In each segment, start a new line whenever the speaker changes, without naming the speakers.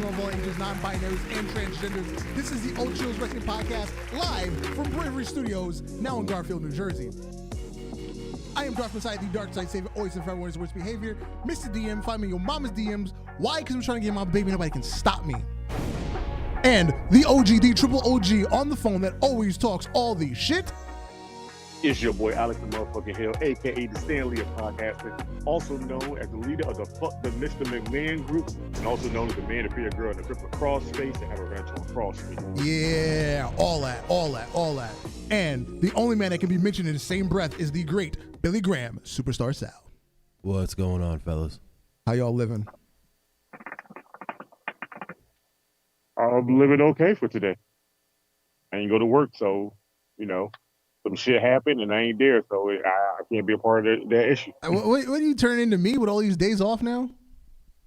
women of all ages, non-binaries, and transgenders. This is the Ultra Heelz Wrestling Podcast, live from Bravery Studios, now in Garfield, New Jersey. I am Dark Messiah, the Dark Side Savior, always and forever, always worst behavior. Mr. DM, find me your mama's DMs. Why? Because I'm trying to get my baby, nobody can stop me. And the OG, the triple OG on the phone that always talks all the shit.
It's your boy Alister motherfucking Hill, aka the Stanley of podcasting, also known as the leader of the Fuck the Mr. McMahon group, and also known as the man to be a girl in the cripple cross space and have a ranch on Cross Street.
Yeah, all that. And the only man that can be mentioned in the same breath is the great Billy Graham, Superstar Sal.
What's going on, fellas?
How y'all living?
I'm living okay for today. I ain't go to work, so, you know, some shit happened and I ain't there, so I can't be a part of that issue.
What do you turn into me with all these days off now?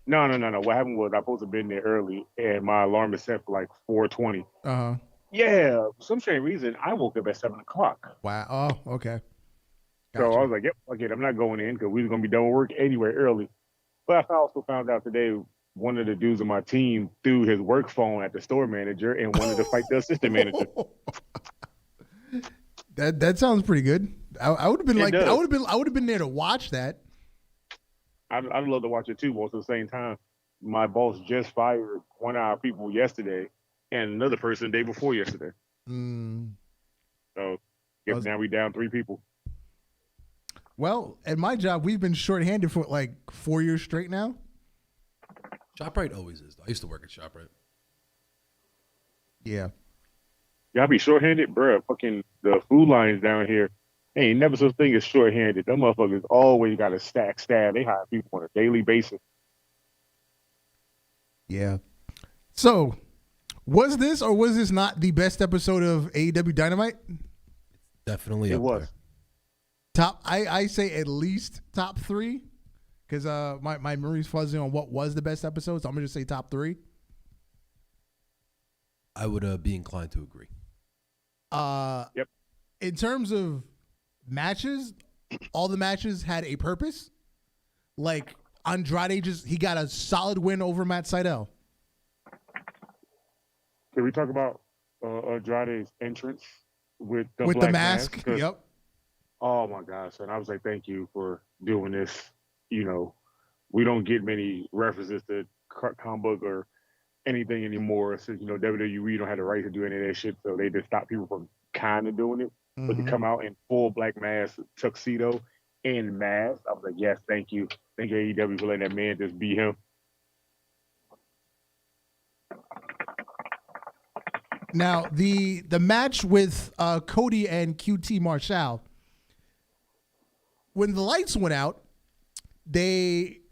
No. What happened was I supposed to have been there early, and my alarm is set for like 4:20.
Uh-huh.
Yeah, for some strange reason, I woke up at 7 o'clock.
Wow. Oh, okay.
Gotcha. So I was like, yep, okay, I'm not going in because we was going to be done with work anyway early. But I also found out today one of the dudes on my team threw his work phone at the store manager and wanted to fight the assistant manager.
That sounds pretty good. I would have been
It does.
I would have been there to watch that.
I'd love to watch it too, but at the same time, my boss just fired one of our people yesterday and another person the day before yesterday. So now we down 3 people.
Well, at my job, we've been shorthanded for like 4 years straight now.
ShopRite always is. I used to work at ShopRite.
Yeah.
Y'all be shorthanded, bruh. Fucking the food lines down here ain't never such thing as shorthanded. Them motherfuckers always got a staff. They hire people on a daily basis.
Yeah. So, was this or was this not the best episode of AEW Dynamite?
Definitely
It
up
was.
there.
Top, I say at least top 3, because my memory's fuzzy on what was the best episode. So I'm gonna just say top 3.
I would be inclined to agree.
Yep.
In terms of matches, all the matches had a purpose. Like Andrade he got a solid win over Matt Sydal.
Can we talk about Andrade's entrance with the
With
black
the mask. Yep.
Oh my gosh! And I was like, thank you for doing this. You know, we don't get many references to comic book or anything anymore. Since WWE don't have the right to do any of that shit, so they just stop people from kind of doing it. But to come out in full black mask, tuxedo, and mask, I was like, yes, thank you. Thank you, AEW, for letting that man just be him.
Now the match with Cody and QT Marshall. When the lights went out,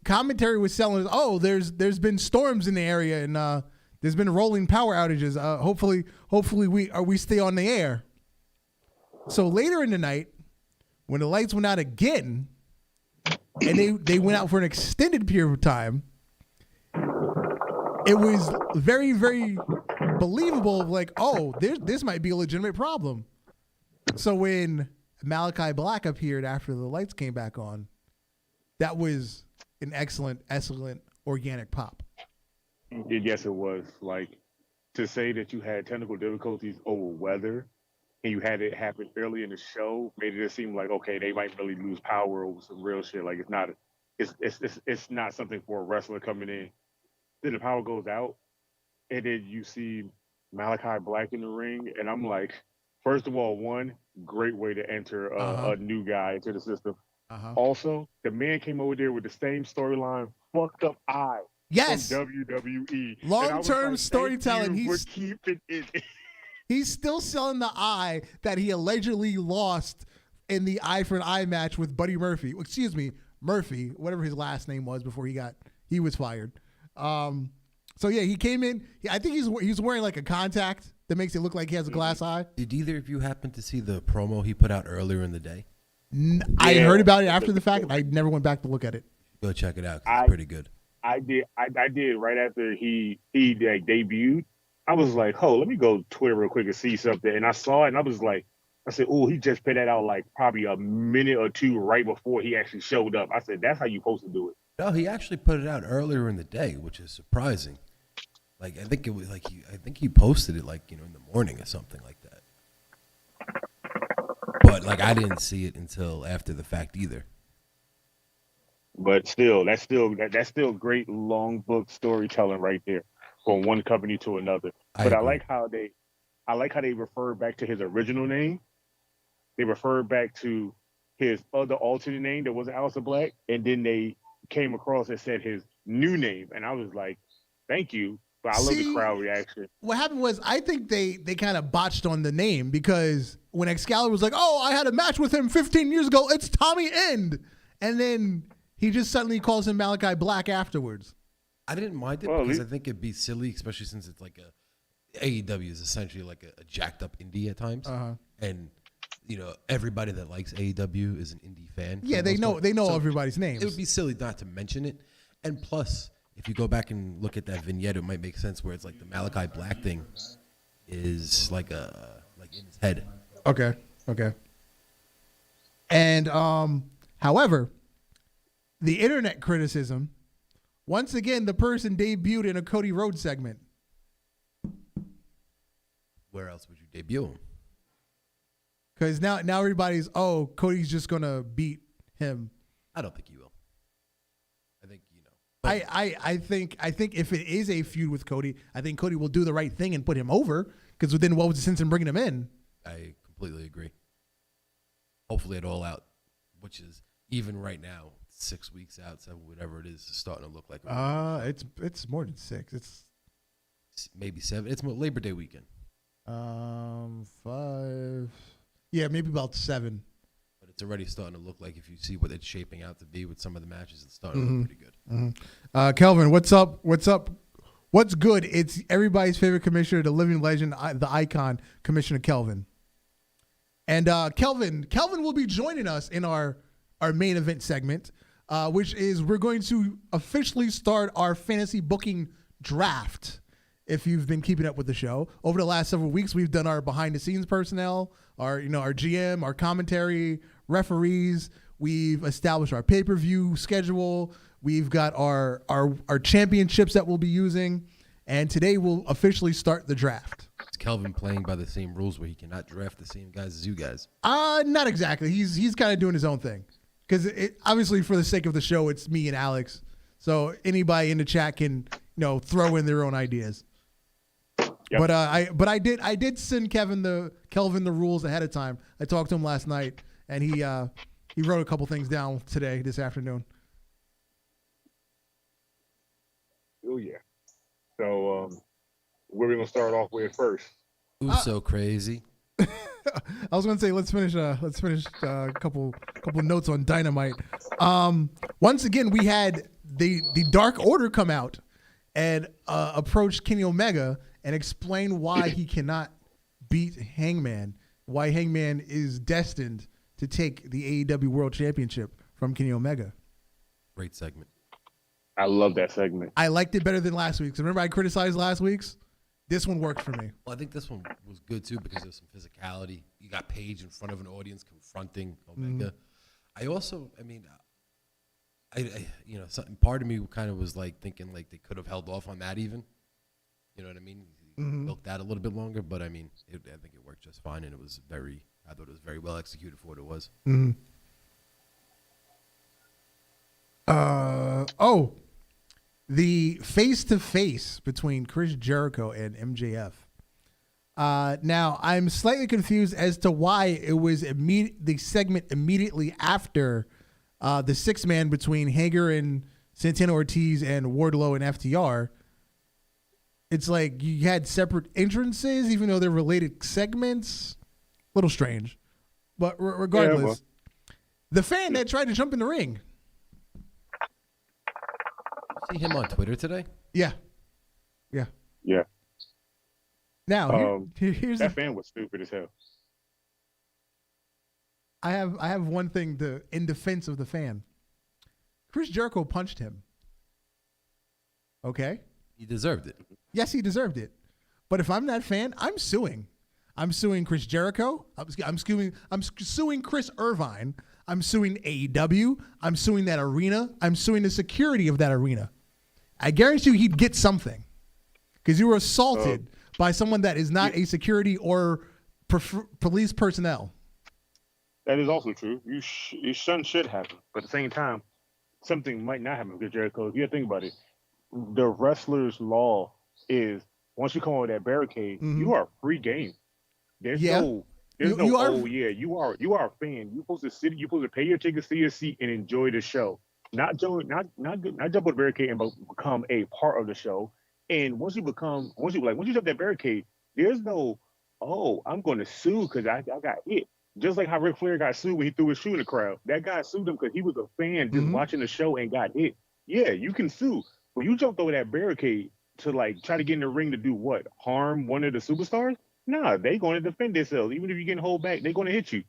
commentary was selling, there's been storms in the area and there's been rolling power outages. Hopefully we stay on the air. So later in the night, when the lights went out again, and they went out for an extended period of time, it was very, very believable. Like, this might be a legitimate problem. So when Malakai Black appeared after the lights came back on, that was an excellent organic pop.
Yes, it was. Like, to say that you had technical difficulties over weather and you had it happen early in the show made it seem like, okay, they might really lose power over some real shit. Like, it's not something for a wrestler coming in. Then the power goes out and then you see Malakai Black in the ring, and I'm like, first of all, one great way to enter a new guy into the system. Also, the man came over there with the same storyline, fucked up eye.
Yes.
From WWE.
Long-term storytelling.
We're keeping it.
He's still selling the eye that he allegedly lost in the eye for an eye match with Buddy Murphy. Excuse me, Murphy, whatever his last name was before he was fired. So yeah, he came in. I think he's wearing like a contact that makes it look like he has a glass eye.
Did either of you happen to see the promo he put out earlier in the day?
I heard about it after the fact. I never went back to look at it.
Go check it out. It's pretty good.
I did right after he like debuted. I was like, let me go Twitter real quick and see something. And I saw it and I was like, I said, he just put that out like probably a minute or two right before he actually showed up. I said, that's how you supposed to do it.
No, he actually put it out earlier in the day, which is surprising. Like I think it was like I think he posted it like in the morning or something like that. But like I didn't see it until after the fact either.
But still, that's still great long book storytelling right there, from one company to another. But I
agree.
I like how they refer back to his original name. They referred back to his other alternate name that wasn't Alister Black, and then they came across and said his new name, and I was like, "Thank you." But I love the crowd reaction.
What happened was, I think they kind of botched on the name, because when Excalibur was like, "Oh, I had a match with him 15 years ago. It's Tommy End," and then he just suddenly calls him Malakai Black afterwards.
I didn't mind it because I think it'd be silly, especially since it's like AEW is essentially like a jacked up indie at times, and everybody that likes AEW is an indie fan.
Yeah, they know so everybody's names.
It would be silly not to mention it, and plus, if you go back and look at that vignette, it might make sense where it's like the Malakai Black thing is like in his head.
Okay. And however, the internet criticism, once again, the person debuted in a Cody Rhodes segment.
Where else would you debut him?
Because now everybody's, Cody's just gonna beat him.
I don't think he will. I think
I think if it is a feud with Cody, I think Cody will do the right thing and put him over. Because then what was the sense in bringing him in?
I completely agree. Hopefully at All Out, which is even right now 6 weeks out, so whatever it is starting to look like.
It's more than 6. It's
maybe 7. It's Labor Day weekend.
5. Yeah, maybe about 7.
But it's already starting to look like, if you see what it's shaping out to be with some of the matches, it's starting to look pretty good.
Kelvin, what's up? What's good? It's everybody's favorite commissioner, the living legend, the icon, Commissioner Kelvin. And Kelvin will be joining us in our main event segment, which is we're going to officially start our fantasy booking draft. If you've been keeping up with the show, over the last several weeks, we've done our behind the scenes personnel, our GM, our commentary, referees. We've established our pay-per-view schedule. We've got our championships that we'll be using, and today we'll officially start the draft.
Is Kelvin playing by the same rules where he cannot draft the same guys as you guys?
Not exactly. He's kind of doing his own thing, because obviously for the sake of the show, it's me and Alex. So anybody in the chat can throw in their own ideas. Yep. But I did send Kelvin the rules ahead of time. I talked to him last night, and he wrote a couple things down this afternoon.
Oh yeah. So where we gonna start off with first?
Who's so crazy?
I was gonna say let's finish a couple notes on Dynamite. Once again, we had the Dark Order come out and approach Kenny Omega and explain why he cannot beat Hangman, why Hangman is destined to take the AEW World Championship from Kenny Omega.
Great segment.
I love that segment. I
liked it better than last week's. Remember I criticized last week's? This one worked for me.
Well, I think this one was good too because there's some physicality. You got Paige in front of an audience confronting Omega. I something part of me kind of was like thinking like they could have held off on that even. You know what I mean? Milked that a little bit longer, but I mean, I think it worked just fine, and I thought it was very well executed for what it was.
The face-to-face between Chris Jericho and MJF. Now, I'm slightly confused as to why it was the segment immediately after the 6-man between Hager and Santana Ortiz and Wardlow and FTR. It's like you had separate entrances, even though they're related segments. A little strange. But regardless, the fan that tried to jump in the ring.
See him on Twitter today?
Yeah. Now, here's
that fan was stupid as hell.
I have one thing in defense of the fan. Chris Jericho punched him. Okay?
He deserved it.
Yes, he deserved it. But if I'm that fan, I'm suing. I'm suing Chris Jericho. I'm suing Chris Irvine. I'm suing AEW. I'm suing that arena. I'm suing the security of that arena. I guarantee you he'd get something. because you were assaulted by someone that is not a security or police personnel.
That is also true. Something should happen, but at the same time, something might not happen because Jericho. If you think about it, the wrestler's law is once you come over that barricade, you are free game. There's no you are a fan. You're supposed to sit. You're supposed to pay your ticket, sit your seat, and enjoy the show. Not jump on the barricade and become a part of the show. And once you jump that barricade, there's no, I'm going to sue because I got hit. Just like how Ric Flair got sued when he threw his shoe in the crowd. That guy sued him because he was a fan just watching the show and got hit. Yeah, you can sue. But you jumped over that barricade to try to get in the ring to do what? Harm one of the superstars? Nah, they going to defend themselves. Even if you get hold back, they're going to hit you.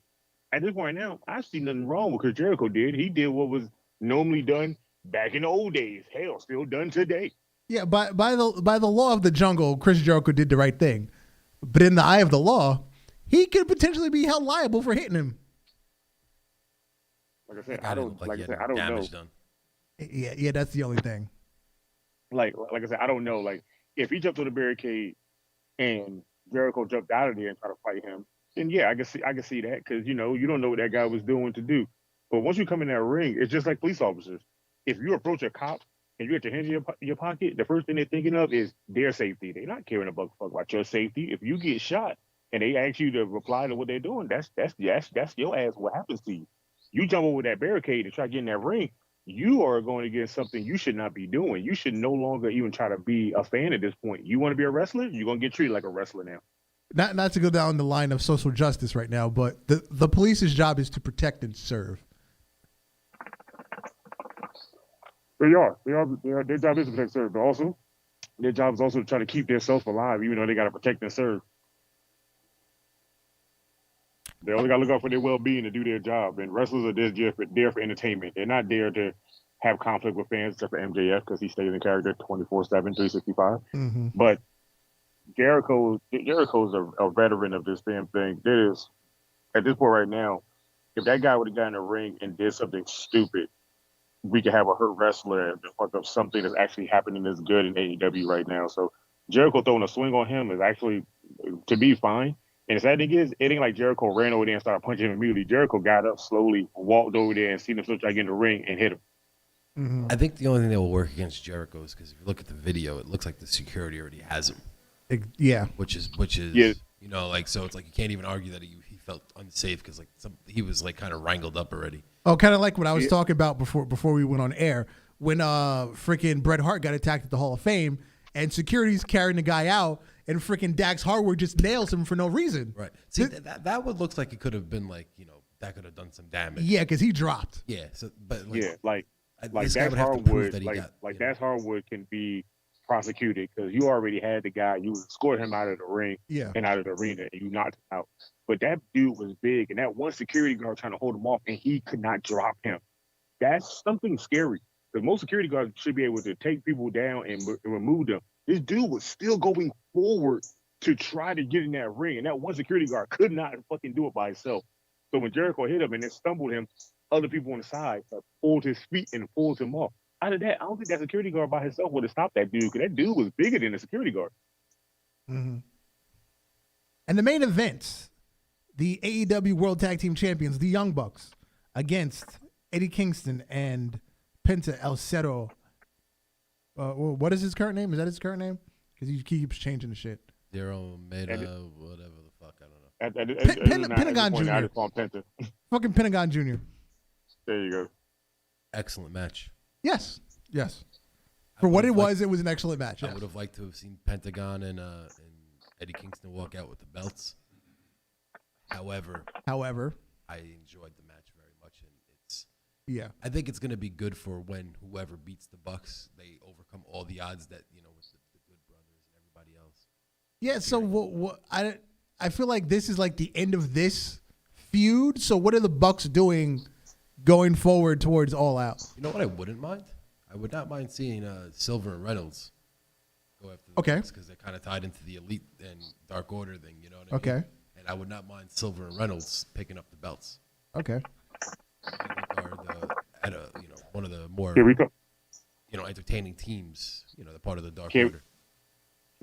At this point now, I see nothing wrong with what Jericho did. He did what was normally done back in the old days. Hell, still done today.
Yeah, by the law of the jungle, Chris Jericho did the right thing. But in the eye of the law, he could potentially be held liable for hitting him.
Like I said, I don't know.
Done.
Yeah, that's the only thing.
Like I said, I don't know. Like if he jumped on the barricade and Jericho jumped out of there and tried to fight him, then yeah, I can see that because you don't know what that guy was doing to do. But once you come in that ring, it's just like police officers. If you approach a cop and you get your hands in your pocket, the first thing they're thinking of is their safety. They're not caring fuck about your safety. If you get shot and they ask you to reply to what they're doing, that's your ass. What happens to you? You jump over that barricade and try to get in that ring, you are going to get something you should not be doing. You should no longer even try to be a fan at this point. You want to be a wrestler? You're going to get treated like a wrestler now.
Not to go down the line of social justice right now, but the police's job is to protect and serve.
They are. Their job is to protect and serve, but also their job is also to try to keep themselves alive, even though they got to protect and serve. They only got to look out for their well-being to do their job. And wrestlers are just there for entertainment. They're not there to have conflict with fans, except for MJF, because he stays in character 24/7, 365.
Mm-hmm.
But Jericho's a veteran of this damn thing. There is, at this point right now, if that guy would have gotten in the ring and did something stupid, we could have a hurt wrestler and fuck up something that's actually happening that's good in AEW right now. So Jericho throwing a swing on him is actually, to be fine. And the sad thing is, it ain't like Jericho ran over there and started punching him immediately. Jericho got up slowly, walked over there, and seen him still try to get in the ring and hit him.
Mm-hmm.
I think the only thing that will work against Jericho is because if you look at the video, it looks like the security already has him.
Yeah.
Which is so it's like you can't even argue that he felt unsafe because he was kind of wrangled up already.
Oh, kind of like what I was talking about before we went on air when freaking Bret Hart got attacked at the Hall of Fame and security's carrying the guy out and freaking Dax Harwood just nails him for no reason.
Right. See, that would looks like it could have been that could have done some damage.
Yeah, because he dropped.
Yeah. So, but
Dax Harwood, Dax Harwood can be prosecuted because you already had the guy, you scored him out of the ring and out of the arena, and you knocked him out. But that dude was big, and that one security guard trying to hold him off, and he could not drop him. That's something scary. Because most security guards should be able to take people down and remove them. This dude was still going forward to try to get in that ring, and that one security guard could not fucking do it by himself. So when Jericho hit him and it stumbled him, other people on the side pulled his feet and pulled him off. Out of that, I don't think that security guard by himself would have stopped that dude because that dude was bigger than the security guard.
Mm-hmm. And the main event, the AEW World Tag Team Champions, the Young Bucks, against Eddie Kingston and Penta El Zero. What is his current name? Is that his current name? Because he keeps changing the shit.
Zero Meta, whatever the fuck, I don't know.
Pentagon Jr.
I just call him Penta.
Fucking Pentagon Jr.
There you go.
Excellent match.
Yes. For what it was an excellent match. Yes.
I would have liked to have seen Pentagon and Eddie Kingston walk out with the belts. However, I enjoyed the match very much, and I think it's going to be good for when whoever beats the Bucks, they overcome all the odds that with the Good Brothers and everybody else.
Yeah. So I feel like this is like the end of this feud. So what are the Bucks doing going forward towards All Out?
You know what I wouldn't mind? I would not mind seeing Silver and Reynolds go after the Bucks because they're kind of tied into the Elite and Dark Order thing. You know what I mean?
Okay.
And I would not mind Silver and Reynolds picking up the belts.
Okay.
Are one of the more entertaining teams. They're part of the Dark Order.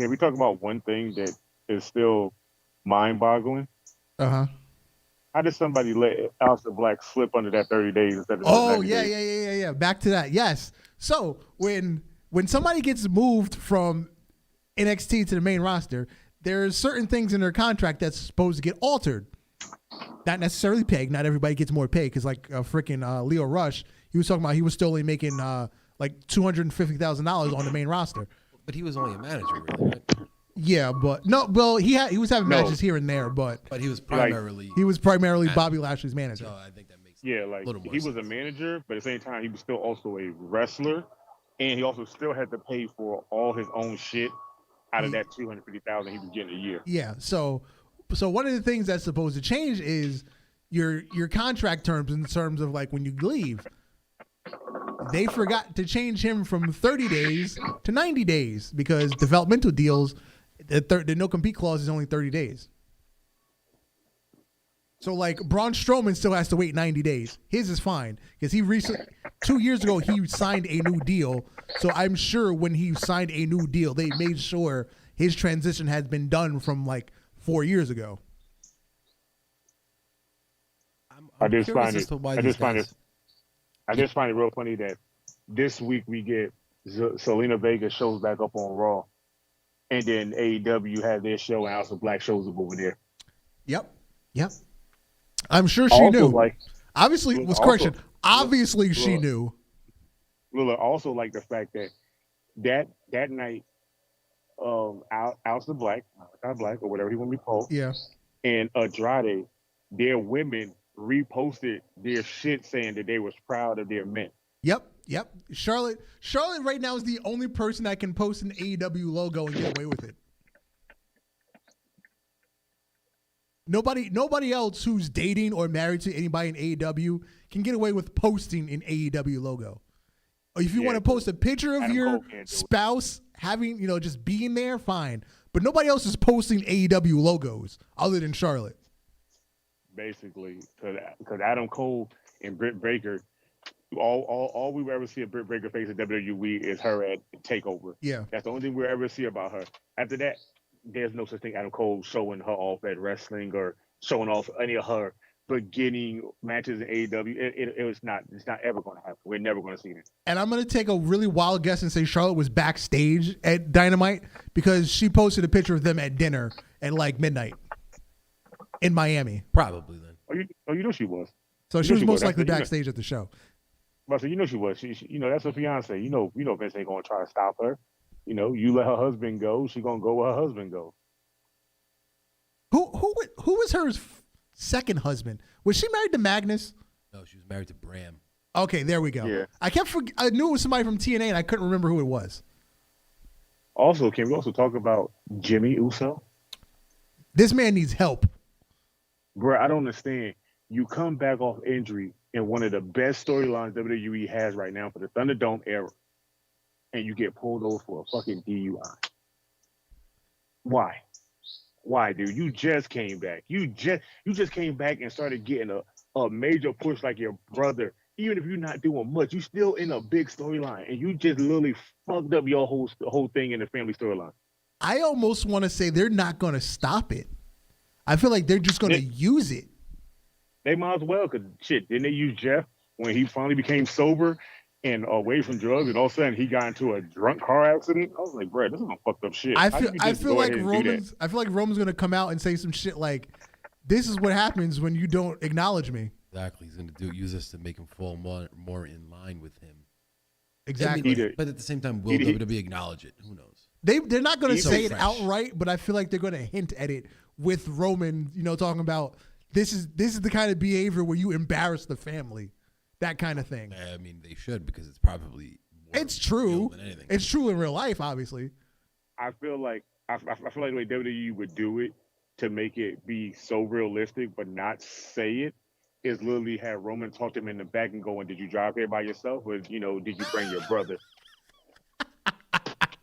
we talk about one thing that is still mind-boggling?
Uh-huh.
How did somebody let Alister Black slip under that 30 days instead of 90 days?
Yeah. Back to that. Yes. So when somebody gets moved from NXT to the main roster, there's certain things in their contract that's supposed to get altered. Not necessarily paid. Not everybody gets more pay because like freaking Leo Rush, he was talking about he was still only making like $250,000 on the main roster.
But he was only a manager, really, right?
Yeah, but no, well, he was having matches here and there, but
he was primarily
Bobby Lashley's manager.
So I think that makes
like
a little more
he
sense.
was a manager, but at the same time, he was still also a wrestler, and he also still had to pay for all his own shit out of that $250,000 he was getting a year.
Yeah, so one of the things that's supposed to change is your contract terms in terms of like when you leave. They forgot to change him from 30 days to 90 days because developmental deals, the no compete clause is only 30 days. So like Braun Strowman still has to wait 90 days. His is fine because he recently 2 years ago he signed a new deal. So I'm sure when he signed a new deal, they made sure his transition has been done from like 4 years ago.
I just find it real funny that this week we get Zelina Vega shows back up on Raw, and then AEW has their show and Alister Black shows up over there.
Yep. I'm sure she knew. Obviously, she knew.
Lula also like the fact that night, Alister Black, Malakai Black, or whatever he want to be called, and Andrade, their women reposted their shit saying that they was proud of their men.
Yep. Charlotte right now is the only person that can post an AEW logo and get away with it. Nobody else who's dating or married to anybody in AEW can get away with posting an AEW logo. Or if you want to post a picture of your spouse having, just being there, fine. But nobody else is posting AEW logos other than Charlotte.
Basically, because Adam Cole and Britt Baker, all we will ever see of Britt Baker face at WWE is her at TakeOver.
Yeah,
that's the only thing we'll ever see about her. After that, there's no such thing Adam Cole showing her off at wrestling or showing off any of her beginning matches in AEW. It's not ever going to happen. We're never going to see it.
And I'm going to take a really wild guess and say Charlotte was backstage at Dynamite because she posted a picture of them at dinner at like midnight in Miami.
Probably then.
You know she was.
So she was most likely backstage at the show.
But so you know she was. She that's her fiance. You know Vince ain't going to try to stop her. You let her husband go, she gonna go where her husband go.
Who was her second husband? Was she married to Magnus?
No, she was married to Bram.
Okay, there we go.
Yeah.
I knew it was somebody from TNA, and I couldn't remember who it was.
Also, can we also talk about Jimmy Uso?
This man needs help.
Bro, I don't understand. You come back off injury in one of the best storylines WWE has right now for the Thunderdome era, and you get pulled over for a fucking DUI. Why, dude? You just came back. You just came back and started getting a major push like your brother. Even if you're not doing much, you still in a big storyline, and you just literally fucked up your whole thing in the family storyline.
I almost want to say they're not going to stop it. I feel like they're just going to use it.
They might as well, because shit, didn't they use Jeff when he finally became sober and away from drugs, and all of a sudden he got into a drunk car accident? I was like, bro, this is some fucked up shit.
I feel like Roman's going to come out and say some shit like, this is what happens when you don't acknowledge me.
Exactly. He's going to use this to make him fall more in line with him.
Exactly.
But at the same time, will WWE acknowledge it? Who knows?
They're not going to say it outright, but I feel like they're going to hint at it with Roman, talking about this is the kind of behavior where you embarrass the family, that kind of thing.
I mean, they should, because it's probably more
it's true.
Than anything.
It's true in real life, obviously.
I feel like the way WWE would do it to make it be so realistic but not say it is literally have Roman talk to him in the back and going, "Did you drive here by yourself, or did you bring your brother?"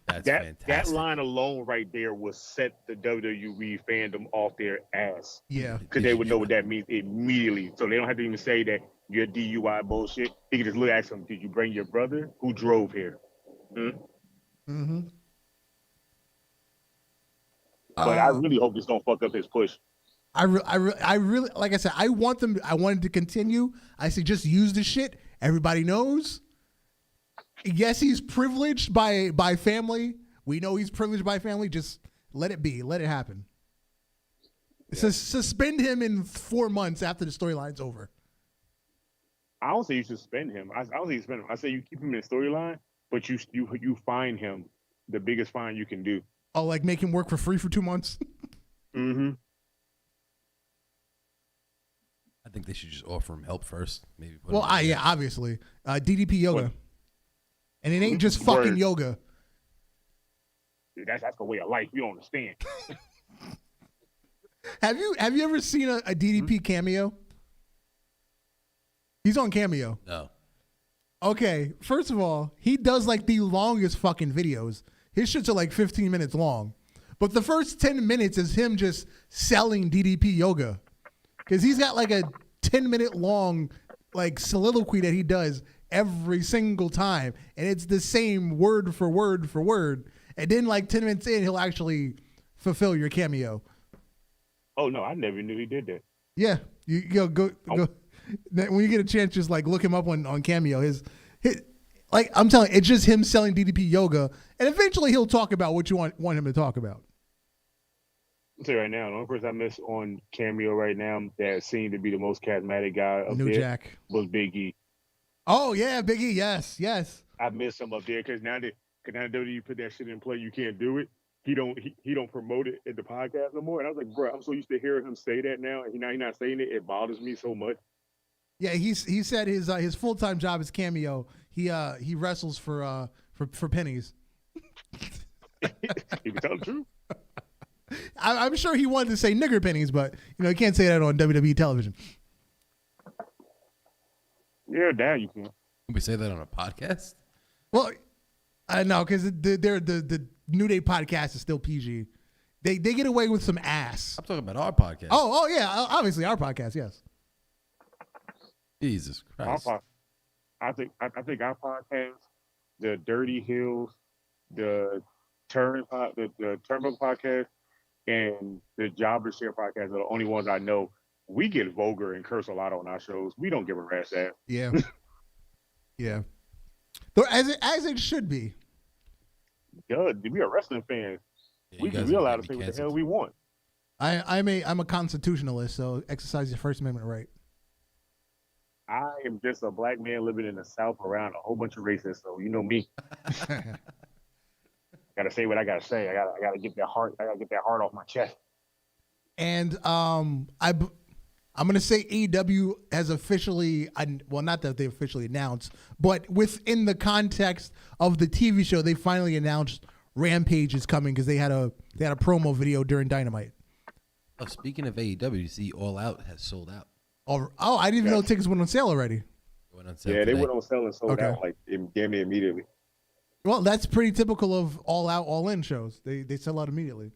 That's fantastic.
That line alone right there will set the WWE fandom off their ass.
Yeah.
Because they would know what that means immediately. So they don't have to even say that you're DUI bullshit. He can just look at them, did you bring your brother? Who drove here?
Mm-hmm.
But I really hope this don't fuck up his push.
I really, like I said, I wanted to continue. I say just use the shit. Everybody knows. Yes, he's privileged by family. We know he's privileged by family. Just let it be. Let it happen. Yeah. Suspend him in 4 months after the storyline's over.
I don't say you suspend him. I don't say you suspend him. I say you keep him in the storyline, but you fine him the biggest fine you can do.
Oh, like make him work for free for 2 months?
Mm-hmm.
I think they should just offer him help first. Maybe.
Yeah, obviously. DDP yoga. What? And it ain't just fucking yoga.
Dude, that's the way of life. You don't understand.
Have you ever seen a DDP cameo? He's on Cameo.
No.
Okay, first of all, he does like the longest fucking videos. His shits are like 15 minutes long. But the first 10 minutes is him just selling DDP yoga. Because he's got like a 10-minute long like soliloquy that he does every single time. And it's the same word for word for word. And then like 10 minutes in, he'll actually fulfill your cameo.
Oh, no, I never knew he did that.
Yeah. You go. When you get a chance, just like look him up on Cameo. His like I'm telling you, it's just him selling DDP yoga. And eventually he'll talk about what you want him to talk about.
I'll tell you right now, the only person I miss on Cameo right now that seemed to be the most charismatic guy up
New
there
Jack
was Big E.
Oh, yeah, Big E, yes.
I miss him up there because now that WWE put that shit in play, you can't do it. He don't promote it at the podcast no more. And I was like, bro, I'm so used to hearing him say that now, and he's not saying it. It bothers me so much.
Yeah, he said his full-time job is Cameo. He wrestles for pennies.
He can tell the truth.
I'm sure he wanted to say nigger pennies, but you can't say that on WWE television.
Yeah, damn, you can.
Can we say that on a podcast?
Well, I know because the New Day podcast is still PG. They get away with some ass.
I'm talking about our podcast.
Oh yeah, obviously our podcast, yes.
Jesus Christ.
I think our podcast, the Dirty Heelz, the Turnbuckle podcast, and the Jobber Share podcast are the only ones I know. We get vulgar and curse a lot on our shows. We don't give a rat's ass.
Yeah. Yeah. Though as it should be.
God, we are wrestling fans.
Yeah,
we allowed to say what the hell we want.
I'm a constitutionalist, so exercise your First Amendment right.
I am just a black man living in the South around a whole bunch of racists, so you know me. Gotta say what I gotta say. I gotta get that heart. I gotta get that heart off my chest.
And I'm gonna say AEW has officially, well, not that they officially announced, but within the context of the TV show, they finally announced Rampage is coming because they had a promo video during Dynamite.
Oh, speaking of AEW, you see All Out has sold out.
Oh, I didn't even know tickets went on sale already.
Went on sale
yeah,
today.
they went on sale and sold out like damn near immediately.
Well, that's pretty typical of All Out, All In shows. They sell out immediately.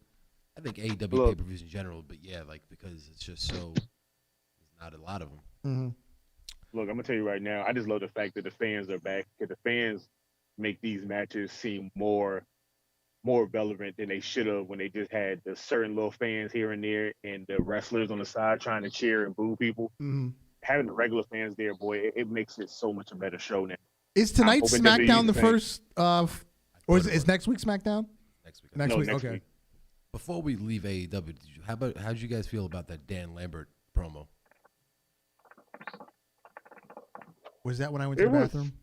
I think AEW pay-per-views in general, but yeah, like because it's just so there's not a lot of them.
Mm-hmm.
Look, I'm gonna tell you right now. I just love the fact that the fans are back. Because the fans make these matches seem more relevant than they should have when they just had the certain little fans here and there and the wrestlers on the side trying to cheer and boo people.
Mm-hmm.
Having the regular fans there, boy, it makes it so much a better show now.
Is tonight's SmackDown the first, or is next week SmackDown?
Next week.
Next week.
Next
Okay.
week.
Before we leave AEW, how did you guys feel about that Dan Lambert promo?
Was that when I went to the bathroom?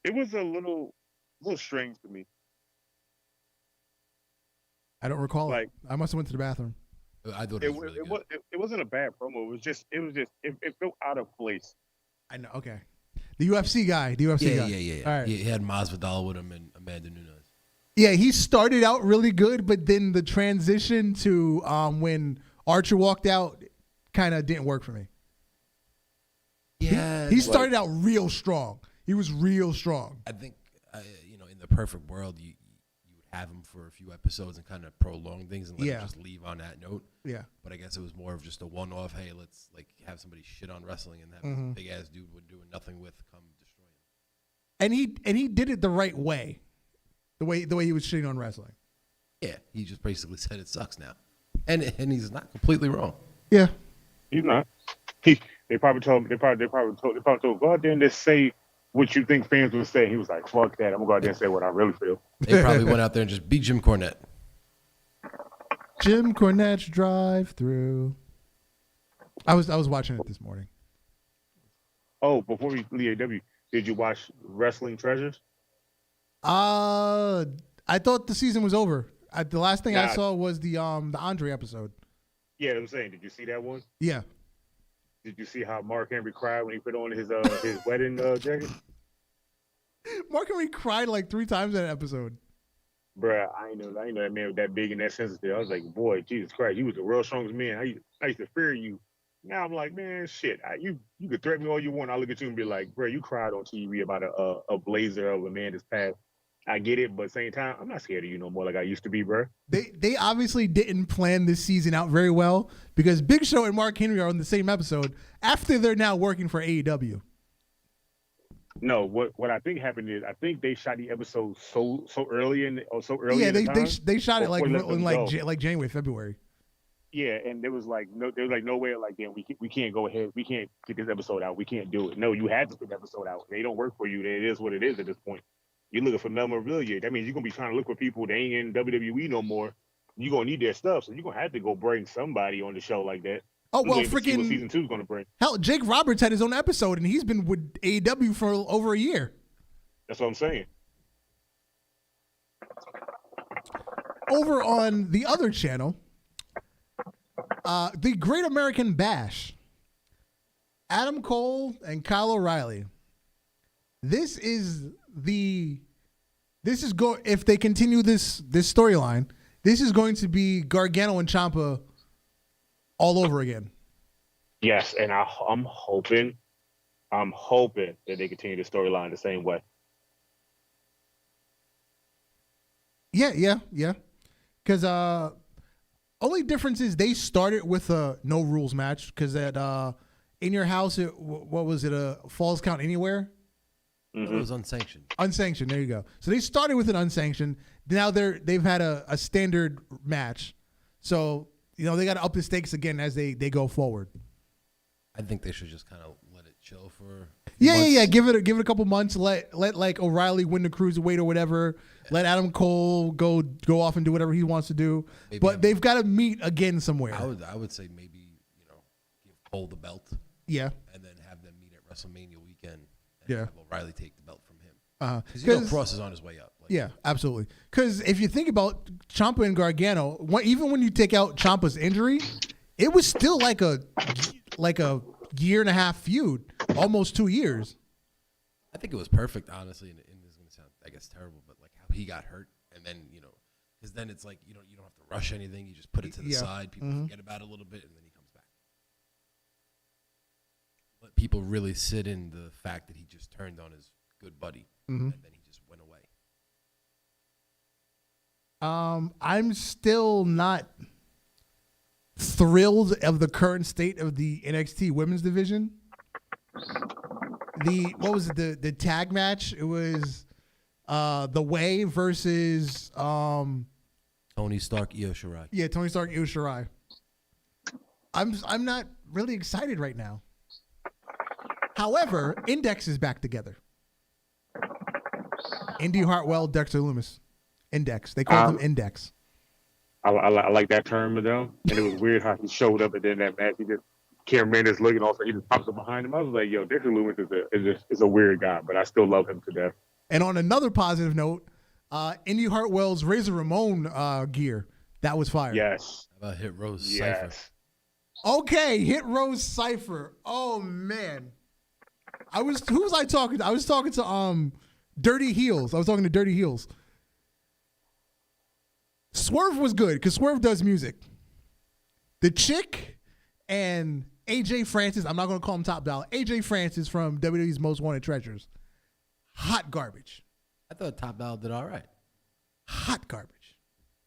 It was a little strange to me.
I don't recall.
Like,
I must have went to the bathroom.
I thought it was really good.
It wasn't a bad promo. It felt out of place.
I know. Okay. The UFC guy.
Yeah.
All right.
He had Masvidal with him and Amanda Nunes.
Yeah, he started out really good, but then the transition to when Archer walked out kind of didn't work for me.
Yeah.
He started out real strong. He was real strong.
I think, in the perfect world, you would have him for a few episodes and kind of prolong things and let him just leave on that note.
Yeah.
But I guess it was more of just a one-off, hey, let's like have somebody shit on wrestling and have a big-ass dude we're doing nothing with come destroy him.
And he did it the right way. The way he was shitting on wrestling.
Yeah, he just basically said it sucks now, and he's not completely wrong.
Yeah.
He's not. They probably told him. They probably told go out there and just say what you think fans would say. He was like, "Fuck that! I'm gonna go out there and say what I really feel."
They probably went out there and just beat Jim Cornette.
Jim Cornette's drive-through. I was watching it this morning.
Oh, before we leave AW, did you watch Wrestling Treasures?
I thought the season was over. The last thing I
Nah.
saw was the Andre episode.
Yeah, I'm saying, did you see that one?
Yeah.
Did you see how Mark Henry cried when he put on his wedding jacket?
Mark Henry cried like 3 times in that episode.
Bruh, I ain't know that man was that big and that sensitive. I was like, boy, Jesus Christ, you was the world's strongest man. I used to fear you. Now I'm like, man, shit. You could threaten me all you want. I'll look at you and be like, bro, you cried on TV about a blazer of a man that's passed. I get it, but at the same time, I'm not scared of you no more like I used to be, bro.
They obviously didn't plan this season out very well because Big Show and Mark Henry are on the same episode after they're now working for AEW.
No, what I think happened is I think they shot the episode so early
Yeah,
in the time,
they shot it like
before they let
in
them
like
go.
January, February.
Yeah, and there was no way like, damn, we can't go ahead. We can't get this episode out. We can't do it. No, you had to put the episode out. They don't work for you. It is what it is at this point. You're looking for memorabilia. That means you're gonna be trying to look for people that ain't in WWE no more. You're gonna need their stuff, so you're gonna have to go bring somebody on the show like that.
Oh well,
Wait to see what
freaking
season 2 is gonna bring.
hell, Jake Roberts had his own episode and he's been with AEW for over a year.
That's what I'm saying.
Over on the other channel, the Great American Bash, Adam Cole and Kyle O'Reilly. If they continue this storyline, this is going to be Gargano and Ciampa all over again.
Yes, and I'm hoping that they continue the storyline the same way.
Yeah. Because only difference is they started with a no rules match because at In Your House, what was it, a Falls Count Anywhere?
Mm-hmm. It was unsanctioned.
Unsanctioned. There you go. So they started with an unsanctioned. Now they've had a standard match. So they got to up the stakes again as they go forward.
I think they should just kind of let it chill for.
Yeah. Give it a couple months. Let like O'Reilly win the cruiserweight or whatever. Let Adam Cole go off and do whatever he wants to do. Maybe but they've got to meet again somewhere.
I would say maybe give Cole the belt.
Yeah.
And then have them meet at WrestleMania weekend. And have O'Reilly take the belt from him. Because Cross is on his way up.
Yeah, absolutely. Because if you think about Ciampa and Gargano, even when you take out Ciampa's injury, it was still like a year and a half feud, almost 2 years.
I think it was perfect, honestly, and it's going to sound, I guess, terrible, but like how he got hurt, and then because then it's like you don't have to rush anything. You just put it to the side. People forget about it a little bit, and then he comes back. Let people really sit in the fact that he just turned on his good buddy, and then he just went away.
I'm still not thrilled of the current state of the NXT women's division. What was it? The tag match? It was The Way versus
Tony Stark, Io Shirai.
Yeah, Tony Stark, Io Shirai. I'm not really excited right now. However, Index is back together. Indy Hartwell, Dexter Lumis. Index. They call them Index.
I like that term, though. And it was weird how he showed up and then that match. He just cameraman is looking off, and he just pops up behind him. I was like, yo, Dexter Lumis is a weird guy, but I still love him to death.
And on another positive note, Indy Hartwell's Razor Ramon gear, that was fire.
Yes.
How about Hit Rose
Yes.
Cypher?
Okay, Hit Rose Cypher. Oh man. Who was I talking to? I was talking to Dirty Heels. I was talking to Dirty Heels. Swerve was good because Swerve does music. The Chick and AJ Francis, I'm not going to call him Top Dollar. AJ Francis from WWE's Most Wanted Treasures. Hot garbage.
I thought Top Dollar did all right.
Hot garbage.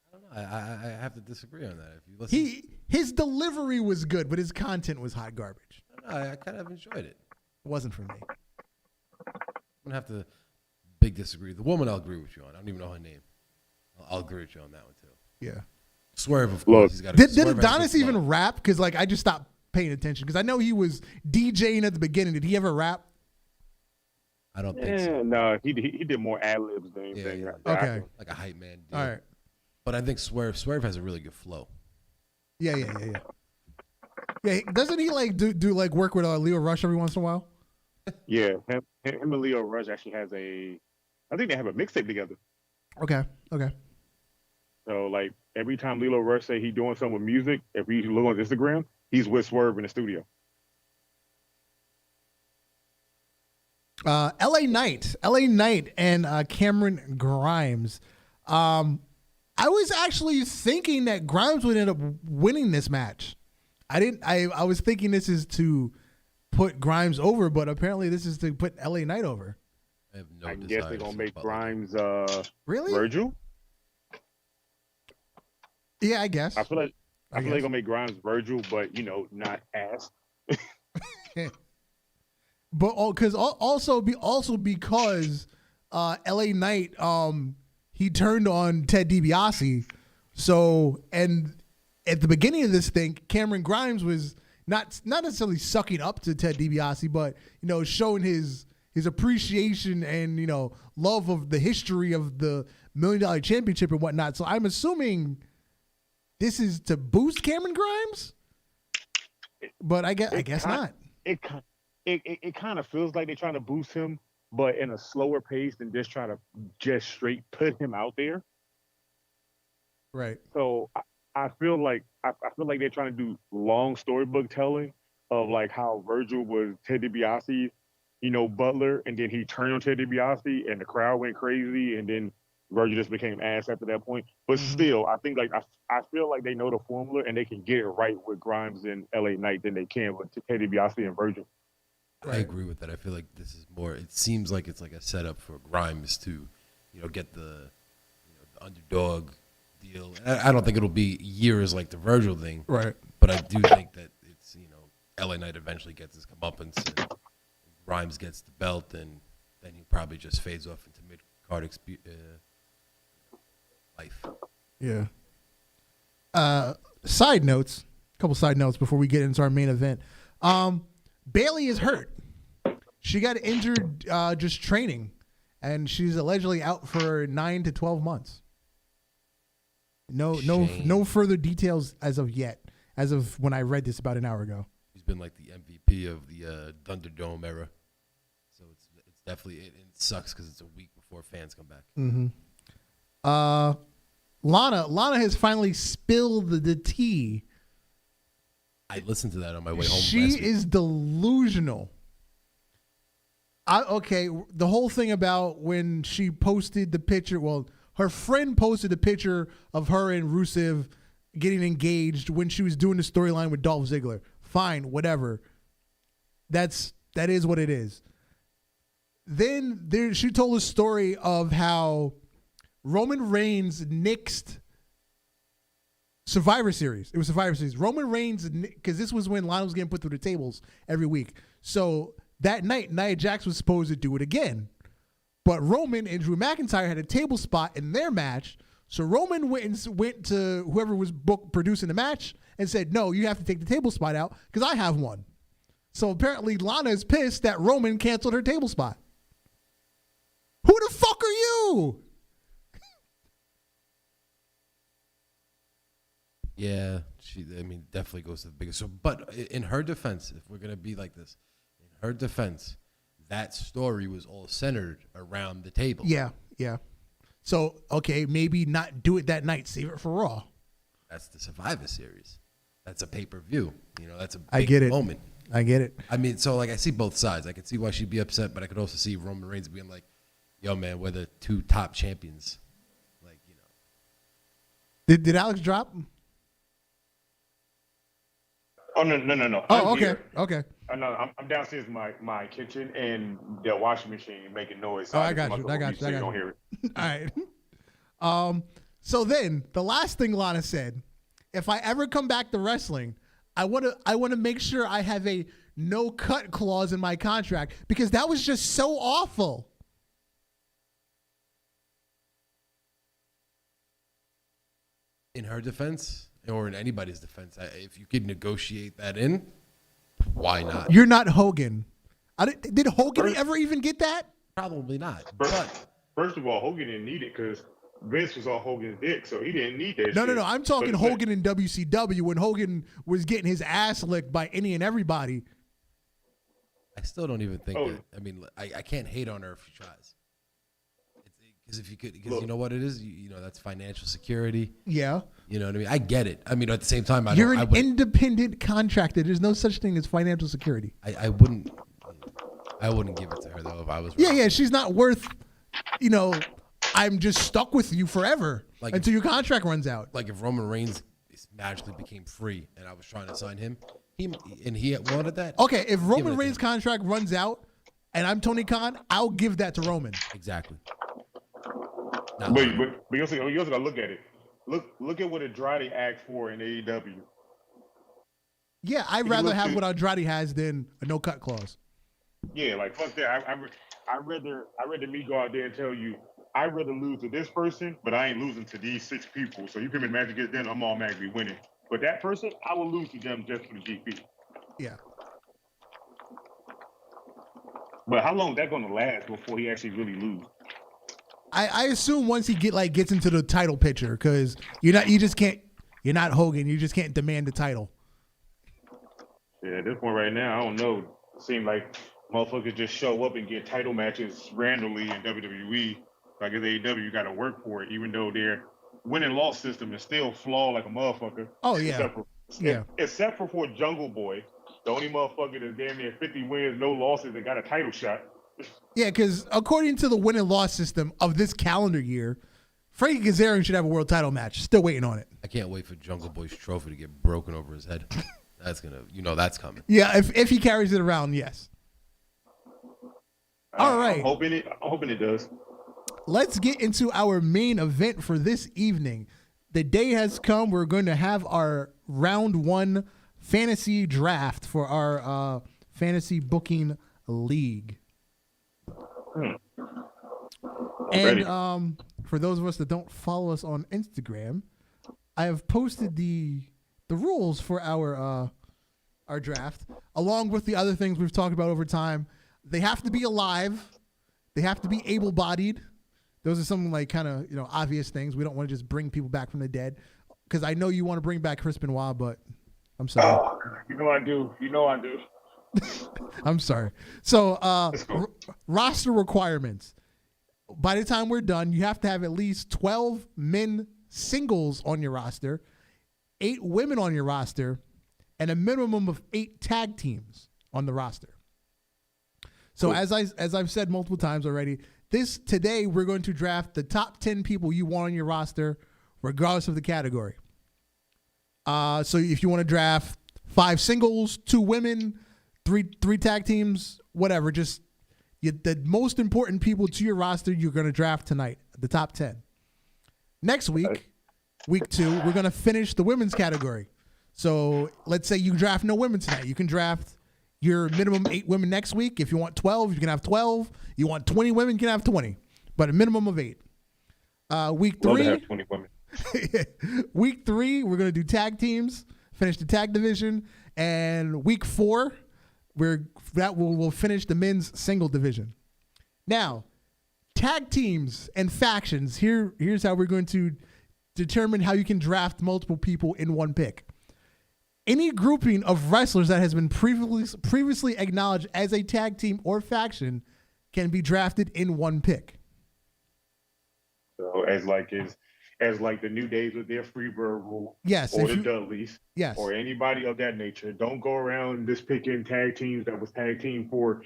I don't know. I have to disagree on that. If you listen,
his delivery was good, but his content was hot garbage.
I kind of enjoyed it.
It wasn't for me.
I'm gonna have to big disagree. The woman I'll agree with you on. I don't even know her name. I'll agree with you on that one too.
Yeah.
Swerve, of
Look,
course. He's got
Did Adonis even rap? Because like I just stopped paying attention because I know he was DJing at the beginning. Did he ever rap?
I don't think so.
No, he did more ad libs than anything.
Yeah.
Okay.
Like a hype man. Deal.
All right.
But I think Swerve has a really good flow.
Yeah. Yeah, doesn't he like do like work with Leo Rush every once in a while?
Yeah, him and Leo Rush actually has I think they have a mixtape together.
Okay.
So like every time Leo Rush say he's doing something with music, if you look on Instagram, he's with Swerve in the studio.
LA Knight and Cameron Grimes. I was actually thinking that Grimes would end up winning this match. I was thinking this is to put Grimes over, but apparently this is to put LA Knight over.
I have no
I guess they're gonna make Grimes
really
Virgil.
Yeah, I guess.
I feel like they're gonna make Grimes Virgil, but not ass.
But also because LA Knight he turned on Ted DiBiase. So and at the beginning of this thing, Cameron Grimes was not necessarily sucking up to Ted DiBiase, but showing his appreciation and love of the history of the $1 Million Championship and whatnot. So I'm assuming this is to boost Cameron Grimes, but I guess not.
It kind of feels like they're trying to boost him, but in a slower pace than just trying to straight put him out there.
Right.
So I feel like they're trying to do long storybook telling of like how Virgil was Ted DiBiase, butler, and then he turned on Ted DiBiase and the crowd went crazy, and then Virgil just became ass after that point. But still, I think I feel like they know the formula and they can get it right with Grimes and LA Knight than they can with Ted DiBiase and Virgil.
I agree with that. I feel like this is more. It seems like it's like a setup for Grimes to, get the underdog deal. I don't think it'll be years like the Virgil thing,
right?
But I do think that it's LA Knight eventually gets his comeuppance, and Grimes gets the belt, and then he probably just fades off into mid card life.
Yeah. Side notes. A couple side notes before we get into our main event. Bayley is hurt. She got injured just training, and she's allegedly out for 9 to 12 months. No further details as of yet. As of when I read this about an hour ago.
She's been like the MVP of the Thunderdome era, so it's definitely it sucks because it's a week before fans come back.
Mm-hmm. Lana has finally spilled the tea.
I listened to that on my way home.
She is delusional. The whole thing about when she posted the picture, well, her friend posted a picture of her and Rusev getting engaged when she was doing the storyline with Dolph Ziggler. Fine, whatever. That is what it is. Then she told a story of how Roman Reigns nixed Survivor Series. It was Survivor Series. Roman Reigns, because this was when Lana was getting put through the tables every week. So that night, Nia Jax was supposed to do it again. But Roman and Drew McIntyre had a table spot in their match. So Roman went to whoever was producing the match and said, no, you have to take the table spot out because I have one. So apparently Lana is pissed that Roman canceled her table spot. Who the fuck are you?
Yeah, definitely goes to the biggest. So, but in her defense, if we're gonna be like this, in her defense, that story was all centered around the table.
Yeah. So, okay, maybe not do it that night. Save it for Raw.
That's the Survivor Series. That's a pay-per-view. That's a big
I get it.
moment.
I get it.
So I see both sides. I could see why she'd be upset, but I could also see Roman Reigns being like, yo, man, we're the two top champions.
Did Alex drop?
Oh no!
Oh, okay, okay.
No, I'm downstairs in my kitchen and the washing machine making noise.
So I got you.
So you don't hear it.
All right. So then the last thing Lana said, if I ever come back to wrestling, I want to make sure I have a no cut clause in my contract because that was just so awful.
in her defense or in anybody's defense, if you could negotiate that in, why not?
You're not Hogan. Did Hogan ever even get that?
Probably not.
First of all, Hogan didn't need it because Vince was on Hogan's dick, so he didn't need that.
No. I'm talking Hogan in WCW when Hogan was getting his ass licked by any and everybody.
I still don't even think that. I mean, I can't hate on her if she tries. Because if you could, because you know what it is, you know that's financial security.
Yeah.
You know what I mean? I get it. I mean, at the same time,
You're an independent contractor. There's no such thing as financial security.
I wouldn't give it to her though if I was.
Yeah. She's not worth. You know, I'm just stuck with you forever until your contract runs out.
Like if Roman Reigns magically became free and I was trying to sign him, he wanted that.
Okay, if Roman Reigns' contract runs out and I'm Tony Khan, I'll give that to Roman.
Exactly.
But you also gotta look at it. Look at what Andrade asked for in AEW.
Yeah, I'd rather have what Andrade has than a no cut clause.
Yeah, like fuck that. I'd rather me go out there and tell you I'd rather lose to this person, but I ain't losing to these 6 people. So you come in match against them, I'm automatically winning. But that person, I will lose to them just for the GP.
Yeah.
But how long is that going to last before he actually really lose?
I assume once he gets into the title picture, because you're not Hogan, you just can't demand the title.
Yeah, at this point right now, I don't know. It seems like motherfuckers just show up and get title matches randomly in WWE. Like at AEW, you got to work for it, even though their win-and-loss system is still flawed like a motherfucker.
Oh yeah,
except for Jungle Boy, the only motherfucker that's damn near 50 wins, no losses, and got a title shot.
Yeah, because according to the win and loss system of this calendar year, Frankie Kazarian should have a world title match. Still waiting on it.
I can't wait for Jungle Boy's trophy to get broken over his head. That's that's coming.
Yeah, if he carries it around, yes. All right.
I'm hoping it does.
Let's get into our main event for this evening. The day has come. We're going to have our round 1 fantasy draft for our fantasy booking league. And for those of us that don't follow us on Instagram, I have posted the rules for our draft, along with the other things we've talked about over time. They have to be alive. They have to be able-bodied. Those are some kind of obvious things. We don't want to just bring people back from the dead, because I know you want to bring back Chris Benoit, but I'm sorry.
Oh, I do. I do.
I'm sorry. So roster requirements. By the time we're done, you have to have at least 12 men singles on your roster, 8 women on your roster, and a minimum of 8 tag teams on the roster. So as I've said multiple times already, today we're going to draft the top 10 people you want on your roster, regardless of the category. So if you want to draft 5 singles, 2 women, 3 tag teams, whatever, just the most important people to your roster you're going to draft tonight, the top 10. Next week, week 2, we're going to finish the women's category. So let's say you draft no women tonight. You can draft your minimum 8 women next week. If you want 12, you can have 12. You want 20 women, you can have 20. But a minimum of 8. Week 3.
Love to have 20 women.
Week 3, we're going to do tag teams, finish the tag division. And week 4, we'll finish the men's single division. Now, tag teams and factions. Here's how we're going to determine how you can draft multiple people in one pick. Any grouping of wrestlers that has been previously acknowledged as a tag team or faction can be drafted in one pick.
So as the New Days with their Freebird rule,
yes,
or the Dudleys,
yes,
or anybody of that nature, don't go around just picking tag teams that was tag team for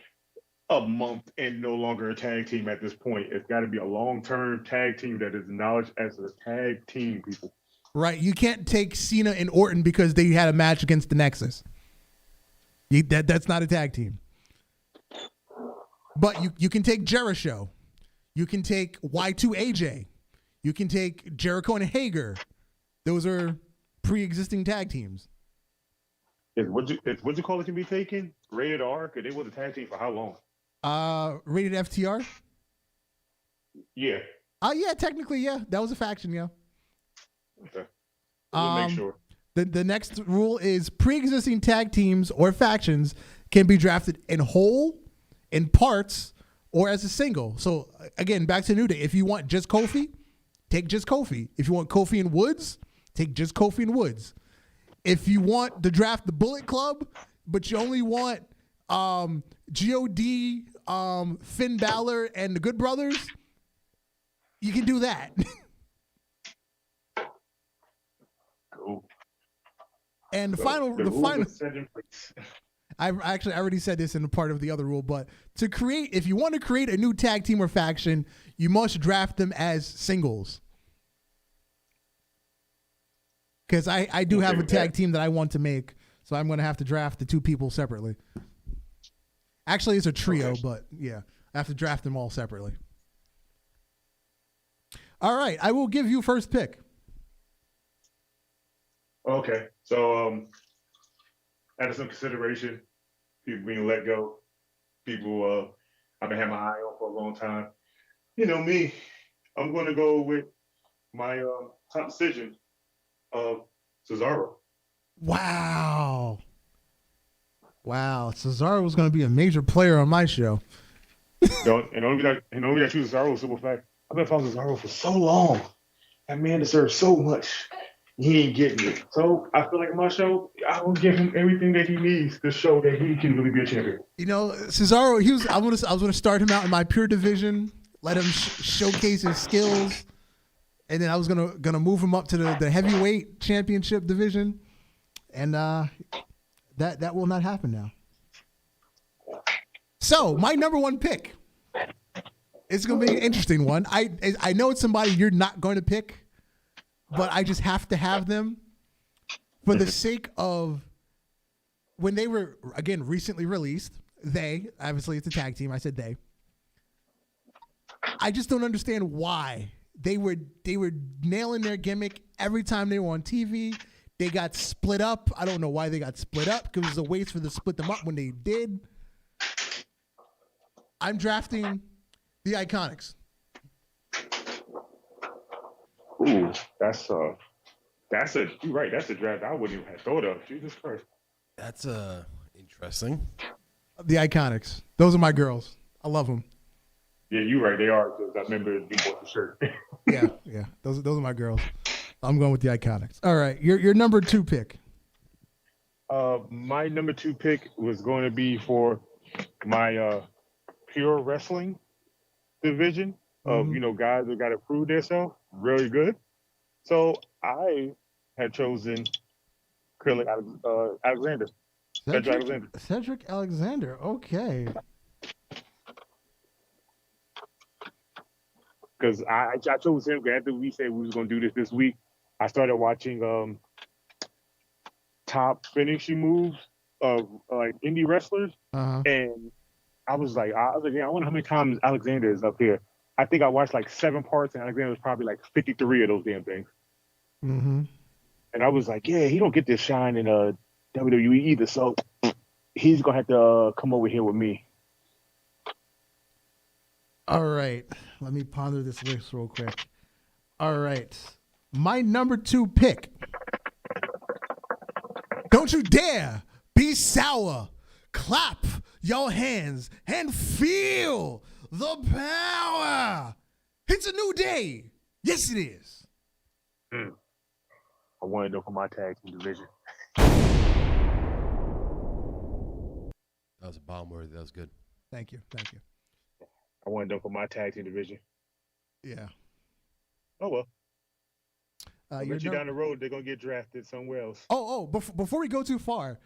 a month and no longer a tag team at this point. It's got to be a long-term tag team that is acknowledged as a tag team, people.
Right, you can't take Cena and Orton because they had a match against the Nexus. That's not a tag team. But you can take Jericho. You can take Y2AJ. You can take Jericho and Hager. Those are pre-existing tag teams.
What you call it can be taken? Rated R? Because they was a tag team for how long?
Rated FTR?
Yeah.
Yeah, technically, yeah. That was a faction, yeah.
Okay. We'll make sure.
The next rule is pre-existing tag teams or factions can be drafted in whole, in parts, or as a single. So again, back to New Day. If you want just Kofi, take just Kofi. If you want Kofi and Woods, take just Kofi and Woods. If you want to draft the Bullet Club, but you only want G.O.D., Finn Balor, and the Good Brothers, you can do that.
Cool.
And the final. I already said this in a part of the other rule, but if you want to create a new tag team or faction, you must draft them as singles. Because I do have a tag team that I want to make, so I'm going to have to draft the two people separately. Actually, it's a trio, but yeah, I have to draft them all separately. All right, I will give you first pick.
Okay, so out of some consideration, people being let go, people I've been having my eye on for a long time. You know me, I'm going to go with my top decision of Cesaro.
Wow, Cesaro was going to be a major player on my show.
And only that I choose Cesaro is simple fact. I've been following Cesaro for so long. That man deserves so much. He ain't getting it. So I feel like in my show, I will give him everything that he needs to show that he can really be a champion.
You know, Cesaro, I was going to start him out in my pure division, let him showcase his skills, and then I was gonna move him up to the heavyweight championship division, and that will not happen now. So my number one pick. It's going to be an interesting one. I know it's somebody you're not going to pick, but I just have to have them for the sake of when they were, again, recently released. They, obviously it's a tag team. I said they. I just don't understand why. They were nailing their gimmick every time they were on TV. They got split up. I don't know why they got split up because it was a waste for them to split them up when they did. I'm drafting the Iconics.
Ooh, you're right. That's a draft I wouldn't even have thought of. Jesus Christ.
That's interesting.
The Iconics. Those are my girls. I love them.
Yeah, you're right. They are because I remember you bought the shirt.
yeah. Those are my girls. I'm going with the Iconics. All right, your number 2 pick.
My number 2 pick was going to be for my pure wrestling division of guys that got to prove themselves really good. So I had chosen Alexander.
Cedric Alexander. Okay.
Because I chose him after we said we was going to do this week. I started watching top finishing moves of like indie wrestlers, and I was like, yeah, I wonder how many times Alexander is up here. I think I watched like 7 parts, and Alexander was probably like 53 of those damn things.
Mm-hmm.
And I was like, yeah, he don't get this shine in WWE either, so he's gonna have to come over here with me.
All right, let me ponder this list real quick. All right, my number 2 pick. Don't you dare be sour. Clap your hands and feel the power. It's a new day. Yes, it is.
I want to go for my tag team division.
That was a bomb word. That was good.
Thank you.
I want to go for my tag team division.
Yeah.
Oh, well.
You're
down the road, they're going to get drafted somewhere else.
Before we go too far,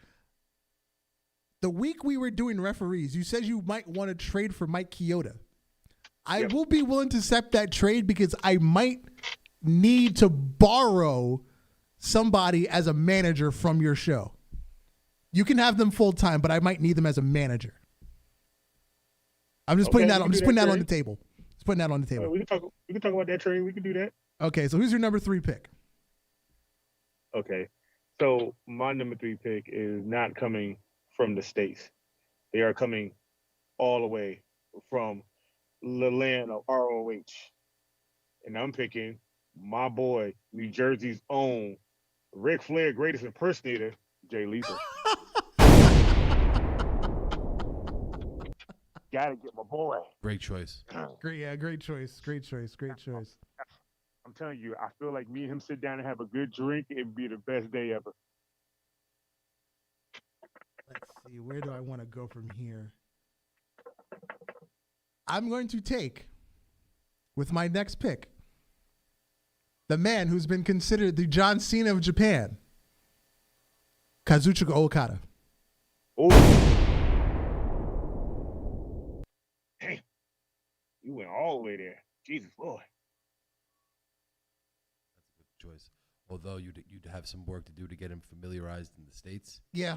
the week we were doing referees, you said you might want to trade for Mike Chioda. I will be willing to accept that trade because I might need to borrow somebody as a manager from your show. You can have them full time, but I might need them as a manager. I'm just putting that on the table. Just putting that on the table.
We can talk about that trade. We can do that.
Okay, so who's your number 3 pick?
Okay, so my number 3 pick is not coming from the States. They are coming all the way from the land of ROH. And I'm picking my boy, New Jersey's own Ric Flair greatest impersonator, Jay Lethal. Gotta get my boy.
Great choice.
Great choice.
I'm telling you, I feel like me and him sit down and have a good drink. It'd be the best day ever.
Let's see, where do I want to go from here? I'm going to take, with my next pick, the man who's been considered the John Cena of Japan, Kazuchika Okada.
Oh. Hey, you went all the way there. Jesus Lord.
That's a good choice. Although you'd have some work to do to get him familiarized in the States.
Yeah.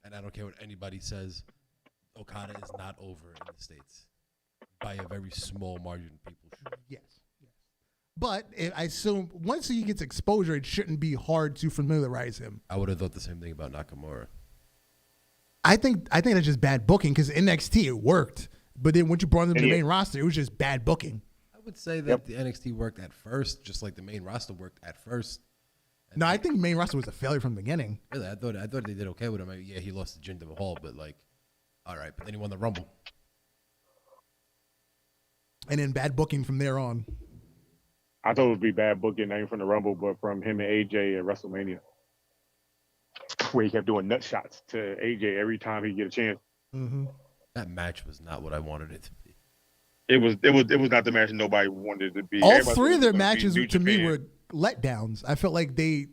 And I don't care what anybody says, Okada is not over in the States by a very small margin of people.
Yes. But I assume once he gets exposure, it shouldn't be hard to familiarize him.
I would have thought the same thing about Nakamura.
I think that's just bad booking because NXT it worked, but then once you brought him to the main roster, it was just bad booking.
I would say that the NXT worked at first, just like the main roster worked at first.
No, I think main roster was a failure from the beginning.
Really, I thought they did okay with him. I mean, yeah, he lost to Jinder Mahal, but like, all right. But then he won the Rumble.
And then bad booking from there on.
I thought it would be bad booking, not even from the Rumble, but from him and AJ at WrestleMania, where he kept doing nut shots to AJ every time he get a chance.
Mm-hmm.
That match was not what I wanted it to be.
It was not the match nobody wanted it to be.
All three of their matches to me were letdowns. I felt like it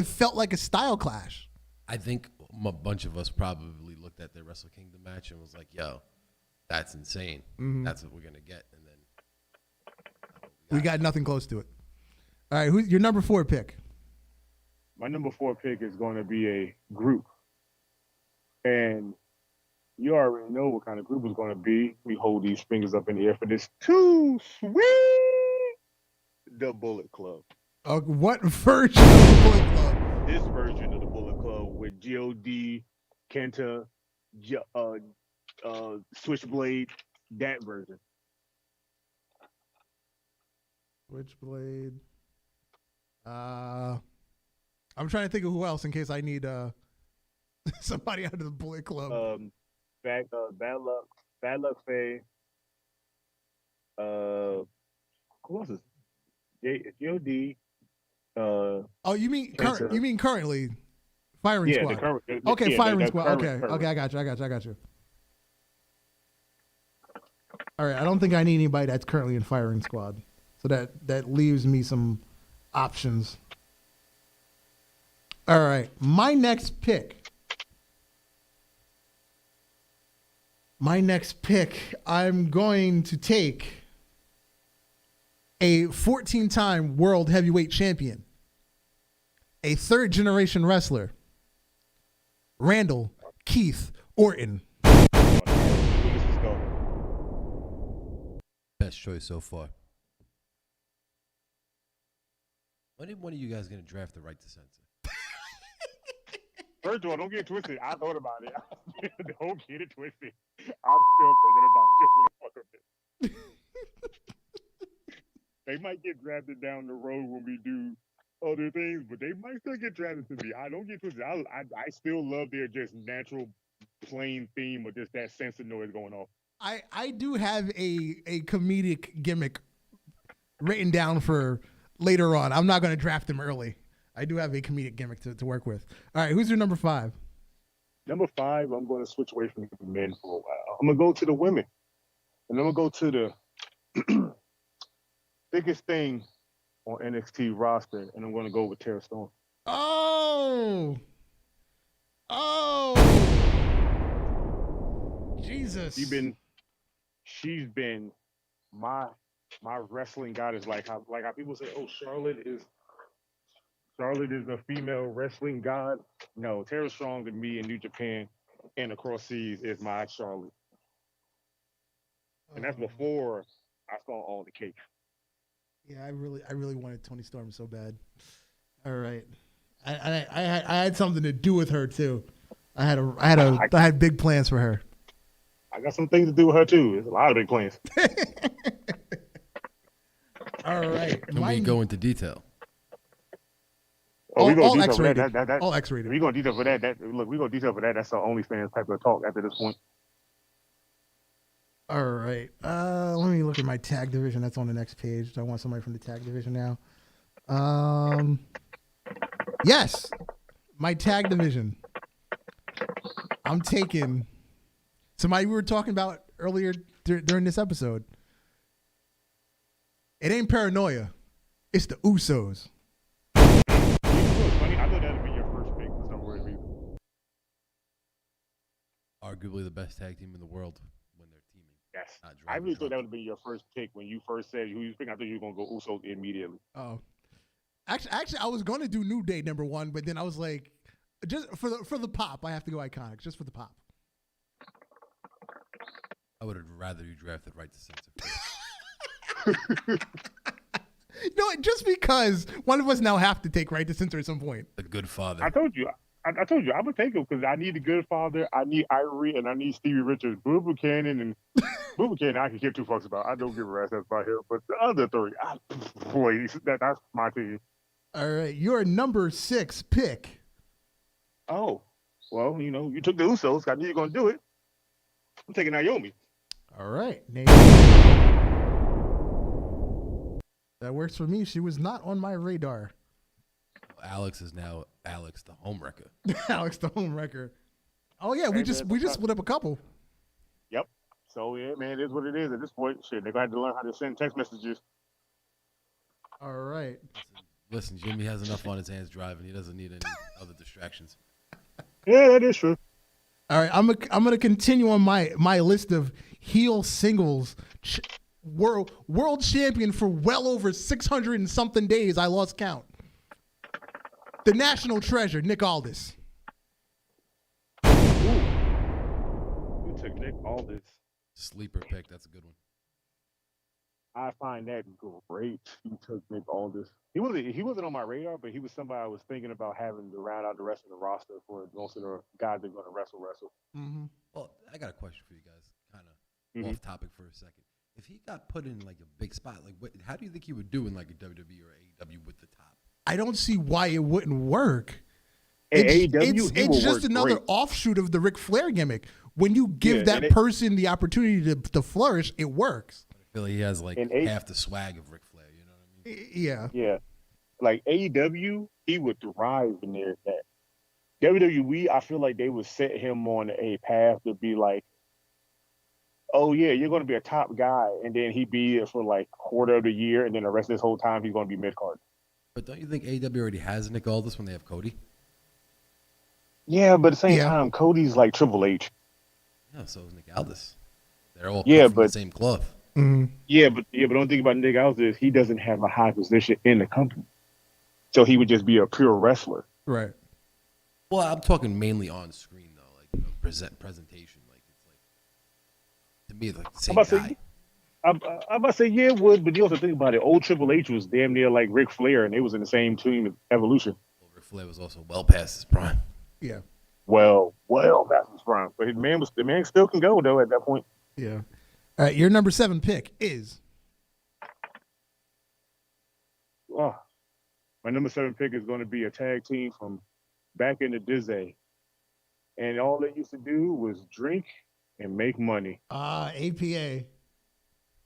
felt like a style clash.
I think a bunch of us probably looked at their Wrestle Kingdom match and was like, "Yo, that's insane.
Mm-hmm.
That's what we're gonna get." And then
we got nothing close to it. All right, who's your number 4 pick?
My number 4 pick is going to be a group, and you already know what kind of group it's going to be. We hold these fingers up in the air for this too sweet, the Bullet Club.
What version of the Bullet Club?
This version of the Bullet Club with God, Kenta, Switchblade, that version.
Switchblade. I'm trying to think of who else in case I need somebody out of the Bullet Club.
Bad Luck Faye. Who else is God?
Oh, you mean currently Firing
yeah,
Squad?
The current,
Okay,
yeah,
Firing
the
Squad.
current.
Okay, I got you. All right, I don't think I need anybody that's currently in Firing Squad, so that leaves me some options. All right, my next pick, I'm going to take a 14-time world heavyweight champion, a third-generation wrestler, Randall Keith Orton.
Best choice so far. When one of you guys going to draft the right to censor?
First of all, don't get it twisted. I thought about it. Don't get it twisted. I'm still thinking about it just for the fuck of it. They might get drafted down the road when we do other things, but they might still get drafted to me. I don't get twisted. I still love their just natural plain theme of just that sense of noise going off.
I do have a comedic gimmick written down for later on. I'm not going to draft him early. I do have a comedic gimmick to work with. All right, who's your number 5?
Number 5, I'm going to switch away from the men for a while. I'm going to go to the women. And I'm going to go to the biggest thing on NXT roster, and I'm going to go with Tara Storm.
Oh! Jesus.
She's been my wrestling goddess. Like how people say, oh, Charlotte is a female wrestling god. No, Tara Strong to me in New Japan and across seas is my Charlotte. And that's before I saw all the cake.
Yeah, I really wanted Toni Storm so bad. All right, I had something to do with her too. I had big plans for her.
I got some things to do with her too. There's a lot of big plans.
All right,
Can we go into detail?
Oh we go
all
detail for
X-rated.
that.
All
If
X-rated.
we go detail for that. We go detail for that. That's our OnlyFans type of talk after this point.
All right. Let me look at my tag division. That's on the next page. I want somebody from the tag division now. Yes, my tag division. I'm taking somebody we were talking about earlier during this episode. It ain't paranoia. It's the Usos.
You know what's funny? I thought that would be your first pick for some reason.
Arguably the best tag team in the world when they're teaming.
Yes.
Not
I really
driving
thought that
drunk.
would be your first pick when you first said who you pick. I thought you were gonna go Usos immediately.
Oh, actually, I was going to do New Day #1, but then I was like, just for the pop, I have to go Iconics, just for the pop.
I would have rather you drafted right to censor first.
No, just because one of us now have to take right to censor at some point.
The good father.
I told you. I told you I'm gonna take him because I need a good father. I need Ivory and I need Stevie Richards. Boo Buchanan and Boo Buchanan. I can give two fucks about. I don't give a rat's about him. But the other three, boy, that's my team.
All right, your number 6 pick.
Oh, well, you took the Usos. I knew you were gonna do it. I'm taking Naomi.
All right, that works for me. She was not on my radar.
Alex is now Alex the homewrecker.
Alex the homewrecker. Oh yeah, we
Hey,
just
man,
split up a couple.
Yep. So yeah, man, it is what it is at this point. Shit, they're gonna have to learn how to send text messages.
All right.
Listen, Jimmy has enough on his hands driving. He doesn't need any other distractions.
Yeah, that is true.
All right, I'm gonna continue on my list of heel singles. World champion for well over 600 and something days. I lost count. The national treasure, Nick Aldis.
Ooh. You took Nick Aldis.
Sleeper pick. That's a good one.
I find that great. You took Nick Aldis. He wasn't on my radar, but he was somebody I was thinking about having to round out the rest of the roster for most of the guys that are going to wrestle.
Mm-hmm.
Well, I got a question for you guys. Kind of off topic for a second. If he got put in like a big spot, like how do you think he would do in like a WWE or AEW with the top?
I don't see why it wouldn't work.
It's
just another offshoot of the Ric Flair gimmick. When you give that person the opportunity to flourish, it works.
I feel like he has like half the swag of Ric Flair. You know what I mean?
Yeah.
Yeah. Like AEW, he would thrive in there. That WWE, I feel like they would set him on a path to be like, oh yeah, you're going to be a top guy, and then he'd be it for like quarter of the year, and then the rest of this whole time he's going to be mid card.
But don't you think AEW already has Nick Aldis when they have Cody?
Yeah, but at the same time, Cody's like Triple H.
Yeah, so is Nick Aldis. They're all
cut
from the same cloth.
Mm-hmm.
Yeah, but the only thing about Nick Aldis is he doesn't have a high position in the company, so he would just be a pure wrestler.
Right.
Well, I'm talking mainly on screen though, like presentation. Like it's like to me, like the same guy.
I'm about to say, yeah, it would, but you also think about it. Old Triple H was damn near like Ric Flair, and they was in the same team as Evolution.
Well, Ric Flair was also well past his prime.
Yeah.
Well, that's his prime. But the man still can go though at that point.
Yeah. All right, your number 7 pick is.
Oh, my number 7 pick is going to be a tag team from back in the Dizzy, and all they used to do was drink and make money.
APA.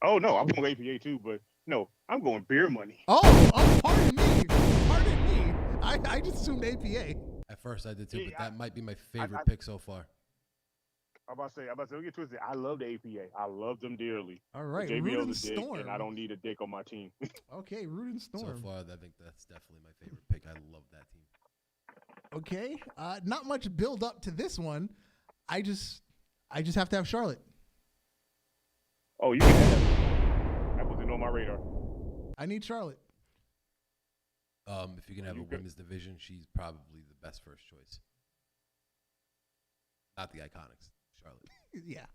Oh no, I'm going APA too, but no, I'm going beer money.
Oh, pardon me. I just assumed APA.
At first I did too, but that might be my favorite
I
pick so far.
I'm about to say, don't get twisted. I love the APA. I love them dearly.
All right,
JBL's
Root
a dick,
Storm.
and I don't need a dick on my team.
Okay, Root and Storm.
So far, I think that's definitely my favorite pick. I love that team.
Okay, not much build up to this one. I just have to have Charlotte.
Oh, you can have that. That wasn't on my radar.
I need Charlotte.
If you can have a women's division, she's probably the best first choice. Not the Iconics, Charlotte.
Yeah.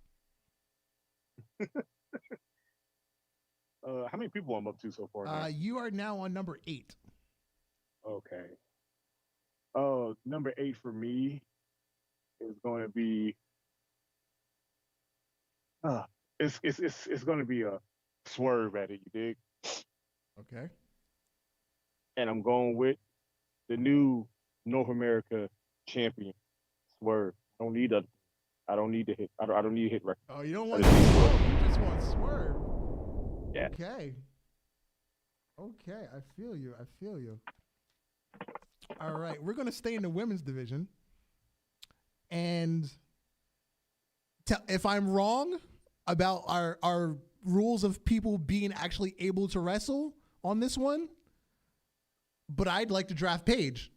How many people I'm up to so far? Now?
You are now on number 8.
Okay. Number 8 for me is going to be. It's going to be a swerve at it. You dig?
Okay.
And I'm going with the new North America champion. Swerve. I don't need to hit. I don't need to hit record.
Oh, you don't want Swerve. You just want Swerve.
Yeah.
Okay. Okay, I feel you. I feel you. All right, we're gonna stay in the women's division, and if I'm wrong about our rules of people being actually able to wrestle on this one, but I'd like to draft Paige.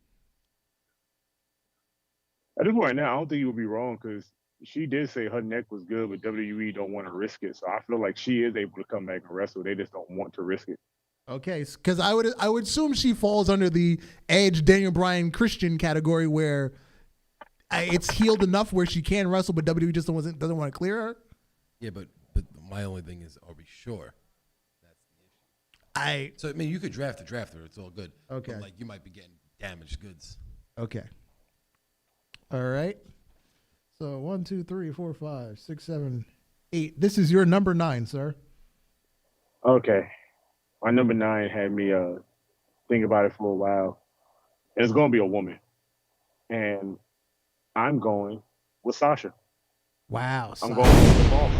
At this point now, I don't think you would be wrong because she did say her neck was good, but WWE don't want to risk it. So I feel like she is able to come back and wrestle. They just don't want to risk it.
Okay, because I would assume she falls under the Edge, Daniel Bryan, Christian category where it's healed enough where she can wrestle, but WWE just doesn't want to clear her.
Yeah, but my only thing is, are we sure? That's the issue. So I mean, you could draft the drafter; it's all good.
Okay.
But, like you might be getting damaged goods.
Okay. All right. So 1, 2, 3, 4, 5, 6, 7, 8. This is your number 9, sir.
Okay. My number 9 had me think about it for a while. And it's going to be a woman. And I'm going with Sasha.
Wow.
I'm going with the boss.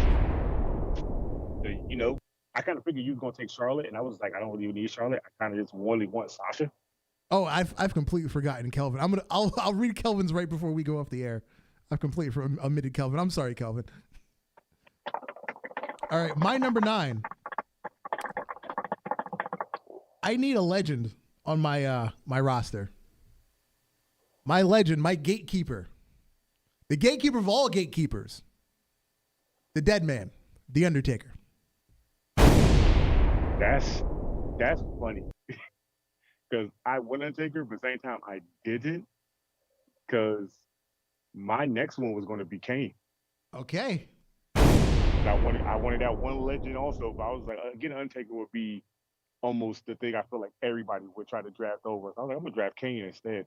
You know, I kind of figured you were going to take Charlotte, and I was like, I don't really need Charlotte. I kind of just really want Sasha.
Oh, I've completely forgotten Kelvin. I'll read Kelvin's right before we go off the air. I've completely omitted Kelvin. I'm sorry, Kelvin. All right, my number 9. I need a legend on my my roster. My legend, my gatekeeper. The gatekeeper of all gatekeepers. The dead man, The Undertaker.
That's funny. Because I went Undertaker, but at the same time I didn't. Because my next one was going to be Kane.
Okay.
I wanted that one legend also, but I was like, again, Undertaker would be almost the thing I feel like everybody would try to draft over. So I was like, I'm gonna draft Kane instead.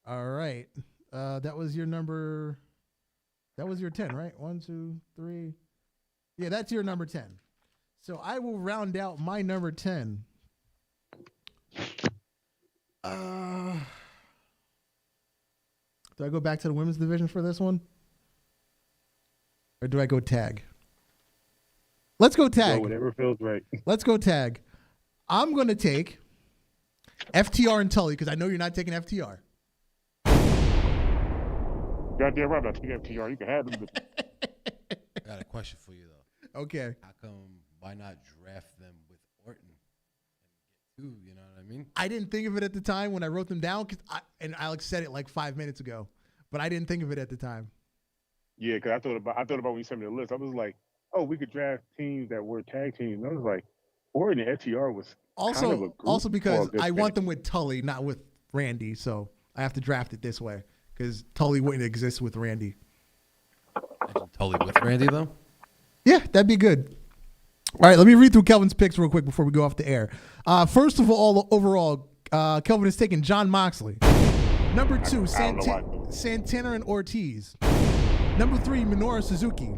All right. That was your 10, right? 1, 2, 3. Yeah, that's your number 10. So I will round out my number 10. Do I go back to the women's division for this one? Or do I go tag? Let's go tag.
So whatever feels right.
Let's go tag. I'm going to take FTR and Tully because I know you're not taking FTR.
Goddamn right, I'm not taking FTR. You can have them.
I got a question for you though.
Okay.
How come? Why not draft them with Orton and get 2? You know what I mean?
I didn't think of it at the time when I wrote them down, and Alex said it like 5 minutes ago, but I didn't think of it at the time.
Yeah, because I thought about when you sent me the list. I was like, oh, we could draft teams that were tag teams. And I was like, Orton and FTR was
also because I want them with Tully, not with Randy, so I have to draft it this way because Tully wouldn't exist with Randy.
Imagine Tully with Randy though.
Yeah, that'd be good. All right, let me read through Kelvin's picks real quick before we go off the air. First of all, overall, Kelvin has taken Jon Moxley. Number 2, Santana and Ortiz. Number 3, Minoru Suzuki.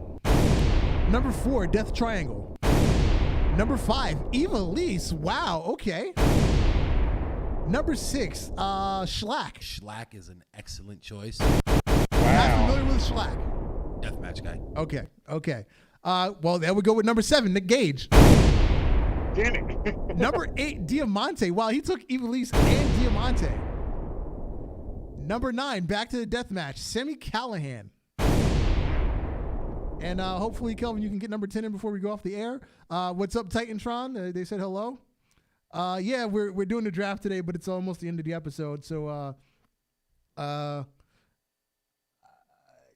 Number 4, Death Triangle. Number 5, Eva Lise. Wow, okay. Number 6, Schlack.
Schlack is an excellent choice.
Not familiar with Schlack.
Deathmatch guy.
Okay. Well, there we go with number 7, Nick Gage.
Damn it.
Number 8, Diamante. Wow, he took Eva Lise and Diamante. Number 9, back to the deathmatch, Sami Callihan. And hopefully, Kelvin, you can get number 10 in before we go off the air. What's up, Titantron? They said hello. Yeah, we're doing the draft today, but it's almost the end of the episode. So,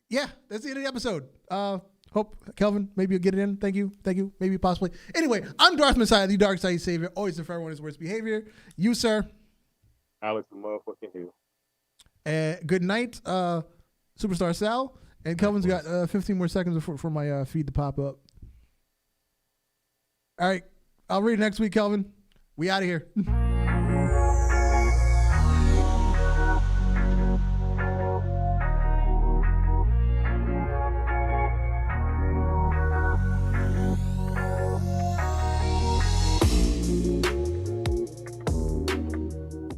yeah, that's the end of the episode. Hope, Kelvin, maybe you'll get it in. Thank you. Maybe, possibly. Anyway, I'm Darth Messiah, the Dark Side Savior. Always there for everyone his worst behavior. You, sir.
Alex the motherfucking Hill.
Good night, Superstar Sal. And Kelvin's got 15 more seconds for my feed to pop up. All right. I'll read next week, Kelvin. We out of here.